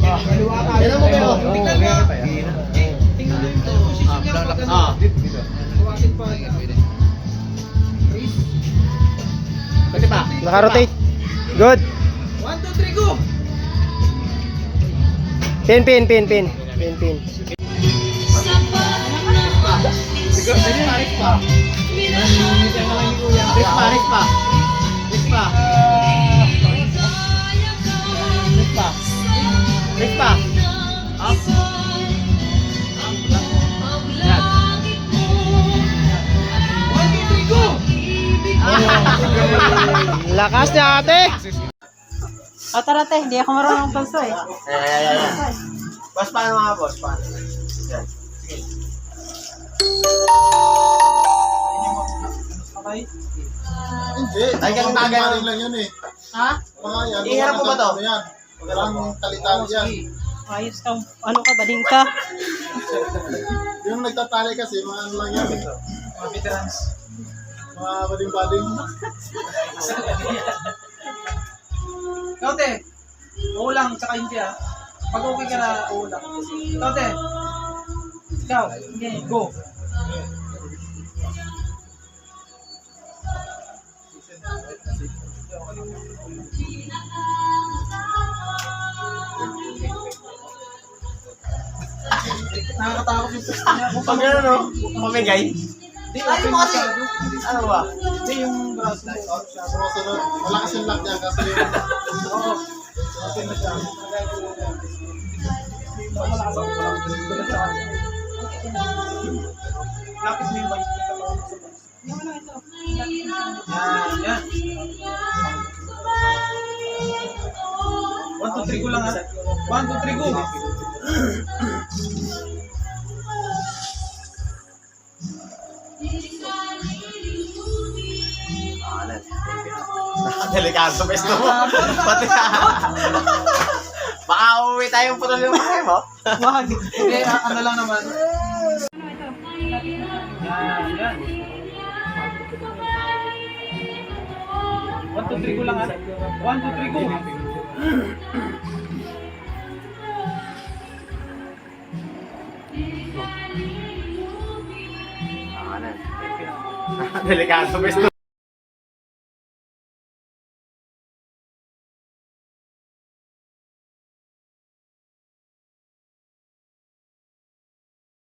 Tignan mo kayo. Tingnan mo. Tingnan mo yung position niya pag ano. Buwasin pa. Raise. Pwede pa. Naka-rotate. Good. 1, 2, 3, go! Pin, pin, pin, pin. Pin, pin. Siguro, pwede parik pa. Rik pa, rik pa. Rik pa. Rik pa. Rik pa. Up. Yan. 1, 2, 3, go! Lakas niya ate. O tara te, hindi ako marunong pulso eh. Ayan. Boss, paano mga boss? Paano? Yan. Okay. Hindi. Ay, ganun na, ganun. Lang yun eh. Ha? Mga yan. Iharap mo ba to? Ano yan? Walang talitali yan. Ayos ka. Ano ka, bading ka? Yung nagtatali kasi, mga ano lang yan. Mga veterans. Mga bading-bading. Ikaw te, oo lang, tsaka hindi ah. Pag okay ka na, oo lang. Ikaw te, ikaw, go. Nakakatakot yung pwesto niya. Pag gano'n, no? Pamigay. Tayo mo kasi. Ano ba? Hindi yung braso mo. Sumusunod. Malakas yung lock niya kasi yung... Oo. Kasi na siya. Lapit mo yung bike. Yan. 1, 2, 3 ko lang ha. 1, 2, 3 go. Delikado pwesto mo. Pati baka uuwi tayong putol yung mga mo. Wag. Hindi, ano lang naman. Yan. 1, 2, 3 ko lang ha. 1, 2, 3 go. Delikado pwesto.